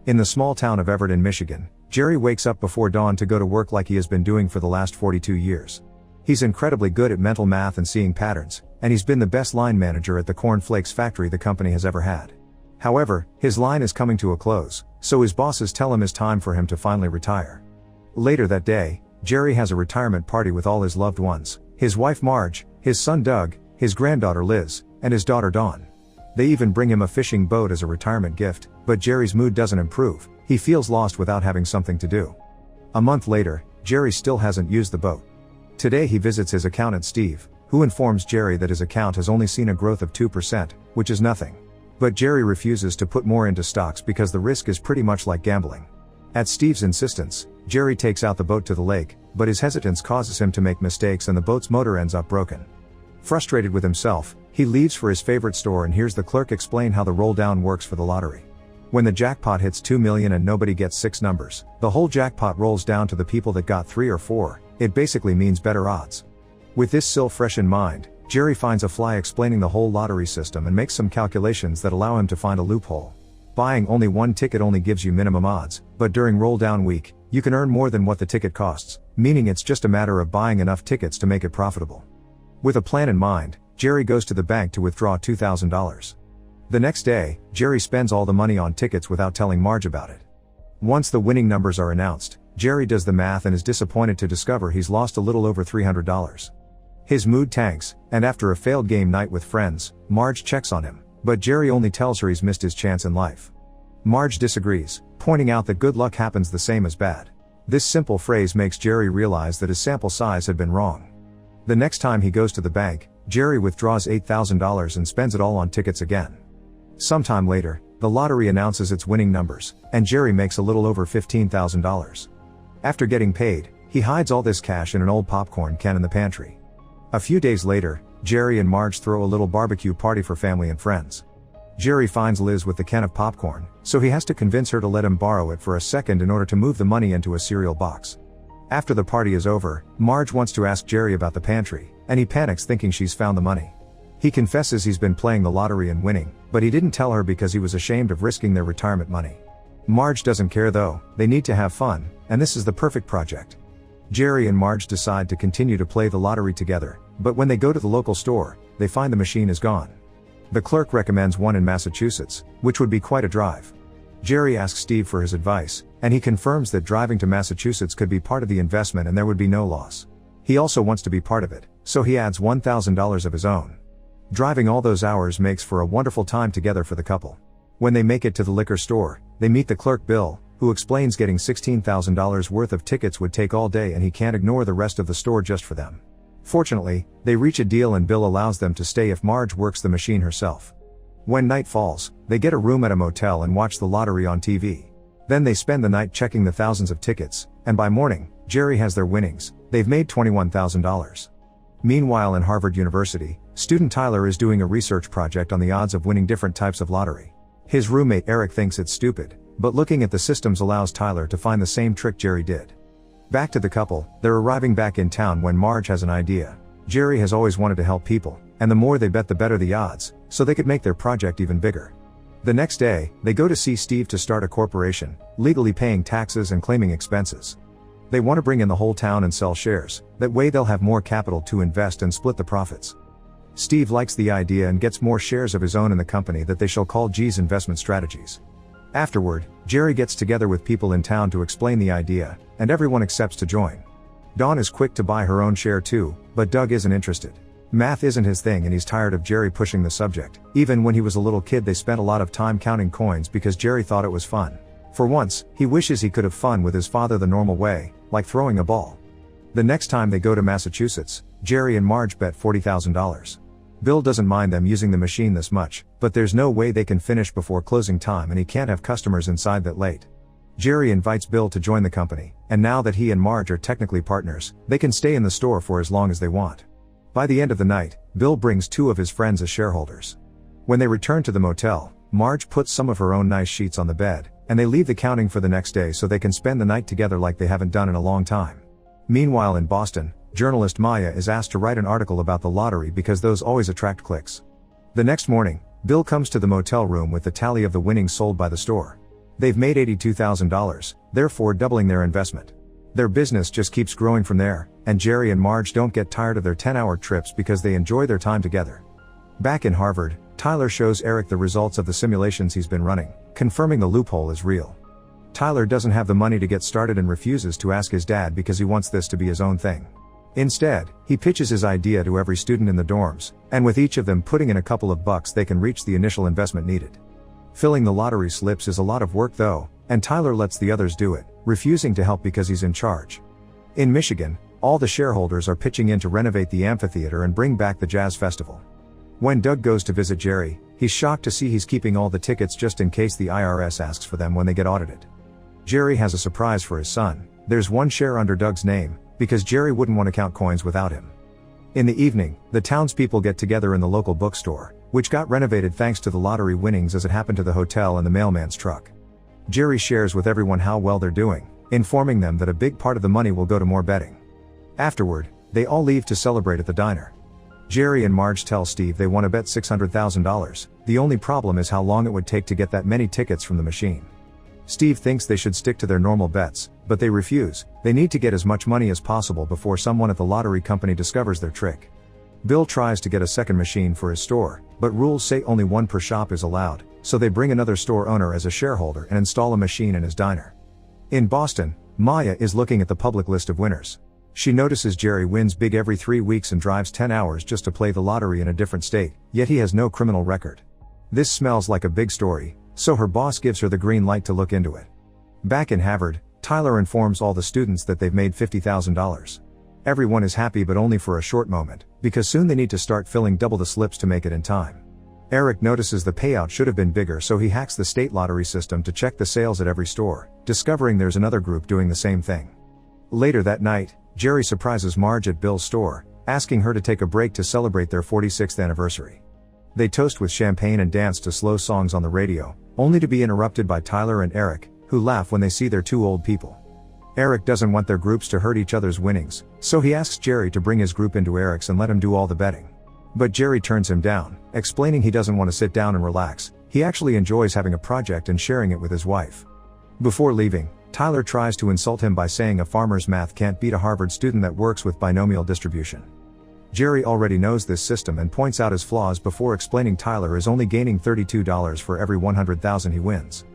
In the small town of Everett in Michigan, Jerry wakes up before dawn to go to work like he has been doing for the last 42 years. He's incredibly good at mental math and seeing patterns, and he's been the best line manager at the corn flakes factory the company has ever had. However, his line is coming to a close, so his bosses tell him it's time for him to finally retire. Later that day, Jerry has a retirement party with all his loved ones, his wife Marge, his son Doug, his granddaughter Liz, and his daughter Dawn. They even bring him a fishing boat as a retirement gift, but Jerry's mood doesn't improve. He feels lost without having something to do. A month later, Jerry still hasn't used the boat. Today he visits his accountant Steve, who informs Jerry that his account has only seen a growth of 2%, which is nothing. But Jerry refuses to put more into stocks because the risk is pretty much like gambling. At Steve's insistence, Jerry takes out the boat to the lake, but his hesitance causes him to make mistakes and the boat's motor ends up broken. Frustrated with himself, he leaves for his favorite store and hears the clerk explain how the roll-down works for the lottery. When the jackpot hits 2 million and nobody gets 6 numbers, the whole jackpot rolls down to the people that got 3 or 4, it basically means better odds. With this still fresh in mind, Jerry finds a fly explaining the whole lottery system and makes some calculations that allow him to find a loophole. Buying only one ticket only gives you minimum odds, but during roll-down week, you can earn more than what the ticket costs, meaning it's just a matter of buying enough tickets to make it profitable. With a plan in mind, Jerry goes to the bank to withdraw $2,000. The next day, Jerry spends all the money on tickets without telling Marge about it. Once the winning numbers are announced, Jerry does the math and is disappointed to discover he's lost a little over $300. His mood tanks, and after a failed game night with friends, Marge checks on him, but Jerry only tells her he's missed his chance in life. Marge disagrees, pointing out that good luck happens the same as bad. This simple phrase makes Jerry realize that his sample size had been wrong. The next time he goes to the bank, Jerry withdraws $8,000 and spends it all on tickets again. Sometime later, the lottery announces its winning numbers, and Jerry makes a little over $15,000. After getting paid, he hides all this cash in an old popcorn can in the pantry. A few days later, Jerry and Marge throw a little barbecue party for family and friends. Jerry finds Liz with the can of popcorn, so he has to convince her to let him borrow it for a second in order to move the money into a cereal box. After the party is over, Marge wants to ask Jerry about the pantry, and he panics thinking she's found the money. He confesses he's been playing the lottery and winning, but he didn't tell her because he was ashamed of risking their retirement money. Marge doesn't care though, they need to have fun, and this is the perfect project. Jerry and Marge decide to continue to play the lottery together, but when they go to the local store, they find the machine is gone. The clerk recommends one in Massachusetts, which would be quite a drive. Jerry asks Steve for his advice, and he confirms that driving to Massachusetts could be part of the investment and there would be no loss. He also wants to be part of it, so he adds $1,000 of his own. Driving all those hours makes for a wonderful time together for the couple. When they make it to the liquor store, they meet the clerk Bill, who explains getting $16,000 worth of tickets would take all day and he can't ignore the rest of the store just for them. Fortunately, they reach a deal and Bill allows them to stay if Marge works the machine herself. When night falls, they get a room at a motel and watch the lottery on TV. Then they spend the night checking the thousands of tickets, and by morning, Jerry has their winnings. They've made $21,000. Meanwhile in Harvard University, student Tyler is doing a research project on the odds of winning different types of lottery. His roommate Eric thinks it's stupid, but looking at the systems allows Tyler to find the same trick Jerry did. Back to the couple, they're arriving back in town when Marge has an idea. Jerry has always wanted to help people, and the more they bet the better the odds, so they could make their project even bigger. The next day, they go to see Steve to start a corporation, legally paying taxes and claiming expenses. They want to bring in the whole town and sell shares, that way they'll have more capital to invest and split the profits. Steve likes the idea and gets more shares of his own in the company that they shall call G's Investment Strategies. Afterward, Jerry gets together with people in town to explain the idea, and everyone accepts to join. Dawn is quick to buy her own share too, but Doug isn't interested. Math isn't his thing and he's tired of Jerry pushing the subject. Even when he was a little kid they spent a lot of time counting coins because Jerry thought it was fun. For once, he wishes he could have fun with his father the normal way, like throwing a ball. The next time they go to Massachusetts, Jerry and Marge bet $40,000. Bill doesn't mind them using the machine this much, but there's no way they can finish before closing time and he can't have customers inside that late. Jerry invites Bill to join the company, and now that he and Marge are technically partners, they can stay in the store for as long as they want. By the end of the night, Bill brings 2 of his friends as shareholders. When they return to the motel, Marge puts some of her own nice sheets on the bed, and they leave the counting for the next day so they can spend the night together like they haven't done in a long time. Meanwhile in Boston, journalist Maya is asked to write an article about the lottery because those always attract clicks. The next morning, Bill comes to the motel room with the tally of the winnings sold by the store. They've made $82,000, therefore doubling their investment. Their business just keeps growing from there, and Jerry and Marge don't get tired of their 10-hour trips because they enjoy their time together. Back in Harvard, Tyler shows Eric the results of the simulations he's been running, confirming the loophole is real. Tyler doesn't have the money to get started and refuses to ask his dad because he wants this to be his own thing. Instead, he pitches his idea to every student in the dorms, and with each of them putting in a couple of bucks they can reach the initial investment needed. Filling the lottery slips is a lot of work though, and Tyler lets the others do it, refusing to help because he's in charge. In Michigan, all the shareholders are pitching in to renovate the amphitheater and bring back the jazz festival. When Doug goes to visit Jerry, he's shocked to see he's keeping all the tickets just in case the IRS asks for them when they get audited. Jerry has a surprise for his son. There's one share under Doug's name, because Jerry wouldn't want to count coins without him. In the evening, the townspeople get together in the local bookstore, which got renovated thanks to the lottery winnings as it happened to the hotel and the mailman's truck. Jerry shares with everyone how well they're doing, informing them that a big part of the money will go to more betting. Afterward, they all leave to celebrate at the diner. Jerry and Marge tell Steve they want to bet $600,000, the only problem is how long it would take to get that many tickets from the machine. Steve thinks they should stick to their normal bets, but they refuse. They need to get as much money as possible before someone at the lottery company discovers their trick. Bill tries to get a second machine for his store, but rules say only one per shop is allowed, so they bring another store owner as a shareholder and install a machine in his diner. In Boston, Maya is looking at the public list of winners. She notices Jerry wins big every 3 weeks and drives 10 hours just to play the lottery in a different state, yet he has no criminal record. This smells like a big story, so her boss gives her the green light to look into it. Back in Harvard, Tyler informs all the students that they've made $50,000. Everyone is happy but only for a short moment, because soon they need to start filling double the slips to make it in time. Eric notices the payout should have been bigger, so he hacks the state lottery system to check the sales at every store, discovering there's another group doing the same thing. Later that night, Jerry surprises Marge at Bill's store, asking her to take a break to celebrate their 46th anniversary. They toast with champagne and dance to slow songs on the radio, only to be interrupted by Tyler and Eric, who laugh when they see their two old people. Eric doesn't want their groups to hurt each other's winnings, so he asks Jerry to bring his group into Eric's and let him do all the betting. But Jerry turns him down, explaining he doesn't want to sit down and relax, he actually enjoys having a project and sharing it with his wife. Before leaving, Tyler tries to insult him by saying a farmer's math can't beat a Harvard student that works with binomial distribution. Jerry already knows this system and points out his flaws before explaining Tyler is only gaining $32 for every 100,000 he wins.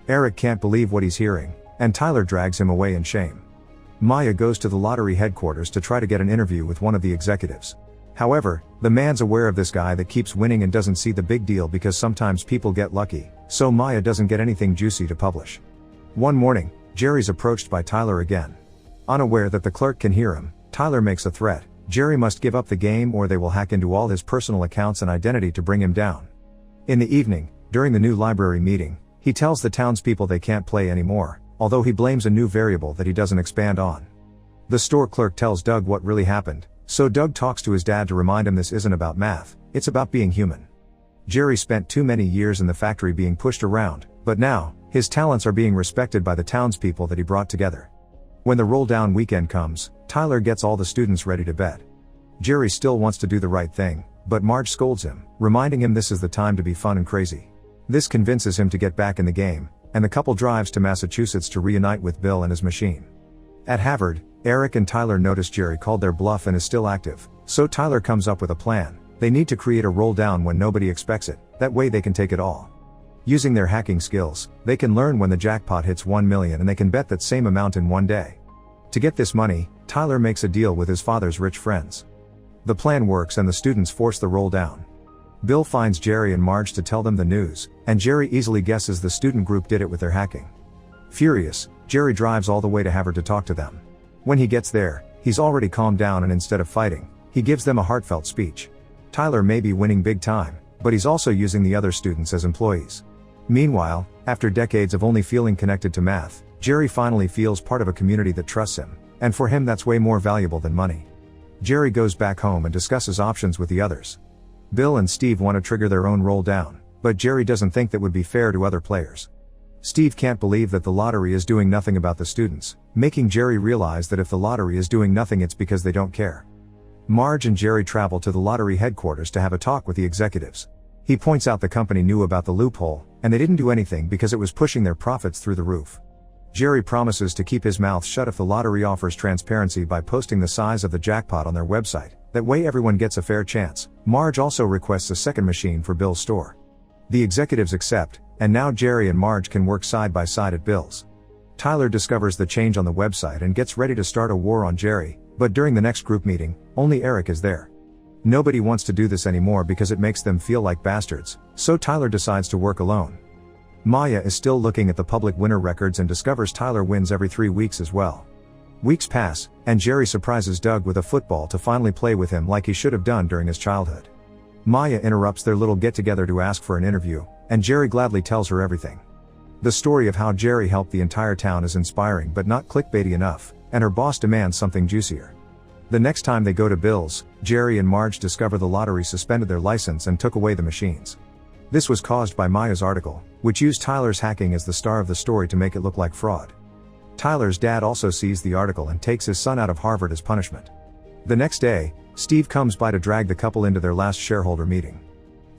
Eric can't believe what he's hearing, and Tyler drags him away in shame. Maya goes to the lottery headquarters to try to get an interview with one of the executives. However, the man's aware of this guy that keeps winning and doesn't see the big deal because sometimes people get lucky, so Maya doesn't get anything juicy to publish. One morning, Jerry's approached by Tyler again. Unaware that the clerk can hear him, Tyler makes a threat. Jerry must give up the game or they will hack into all his personal accounts and identity to bring him down. In the evening, during the new library meeting, he tells the townspeople they can't play anymore, although he blames a new variable that he doesn't expand on. The store clerk tells Doug what really happened, so Doug talks to his dad to remind him this isn't about math, it's about being human. Jerry spent too many years in the factory being pushed around, but now, his talents are being respected by the townspeople that he brought together. When the roll-down weekend comes, Tyler gets all the students ready to bet. Jerry still wants to do the right thing, but Marge scolds him, reminding him this is the time to be fun and crazy. This convinces him to get back in the game, and the couple drives to Massachusetts to reunite with Bill and his machine. At Harvard, Eric and Tyler notice Jerry called their bluff and is still active, so Tyler comes up with a plan. They need to create a roll-down when nobody expects it, that way they can take it all. Using their hacking skills, they can learn when the jackpot hits 1 million and they can bet that same amount in one day. To get this money, Tyler makes a deal with his father's rich friends. The plan works and the students force the roll down. Bill finds Jerry and Marge to tell them the news, and Jerry easily guesses the student group did it with their hacking. Furious, Jerry drives all the way to Harvard to talk to them. When he gets there, he's already calmed down and instead of fighting, he gives them a heartfelt speech. Tyler may be winning big time, but he's also using the other students as employees. Meanwhile, after decades of only feeling connected to math, Jerry finally feels part of a community that trusts him, and for him that's way more valuable than money. Jerry goes back home and discusses options with the others. Bill and Steve want to trigger their own roll down, but Jerry doesn't think that would be fair to other players. Steve can't believe that the lottery is doing nothing about the students, making Jerry realize that if the lottery is doing nothing it's because they don't care. Marge and Jerry travel to the lottery headquarters to have a talk with the executives. He points out the company knew about the loophole, and they didn't do anything because it was pushing their profits through the roof. Jerry promises to keep his mouth shut if the lottery offers transparency by posting the size of the jackpot on their website. That way everyone gets a fair chance. Marge also requests a second machine for Bill's store. The executives accept, and now Jerry and Marge can work side by side at Bill's. Tyler discovers the change on the website and gets ready to start a war on Jerry, but during the next group meeting, only Eric is there. Nobody wants to do this anymore because it makes them feel like bastards, so Tyler decides to work alone. Maya is still looking at the public winner records and discovers Tyler wins every 3 weeks as well. Weeks pass, and Jerry surprises Doug with a football to finally play with him like he should have done during his childhood. Maya interrupts their little get-together to ask for an interview, and Jerry gladly tells her everything. The story of how Jerry helped the entire town is inspiring but not clickbaity enough, and her boss demands something juicier. The next time they go to Bill's, Jerry and Marge discover the lottery suspended their license and took away the machines. This was caused by Maya's article, which used Tyler's hacking as the star of the story to make it look like fraud. Tyler's dad also sees the article and takes his son out of Harvard as punishment. The next day, Steve comes by to drag the couple into their last shareholder meeting.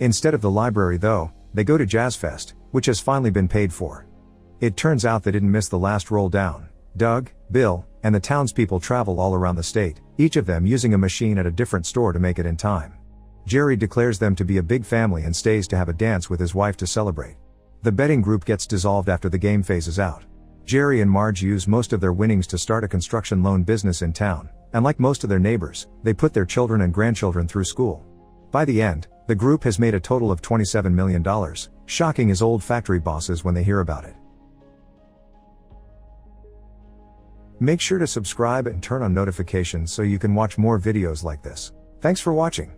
Instead of the library though, they go to Jazz Fest, which has finally been paid for. It turns out they didn't miss the last roll down. Doug, Bill, and the townspeople travel all around the state, each of them using a machine at a different store to make it in time. Jerry declares them to be a big family and stays to have a dance with his wife to celebrate. The betting group gets dissolved after the game phases out. Jerry and Marge use most of their winnings to start a construction loan business in town, and like most of their neighbors, they put their children and grandchildren through school. By the end, the group has made a total of $27 million, shocking his old factory bosses when they hear about it. Make sure to subscribe and turn on notifications so you can watch more videos like this. Thanks for watching.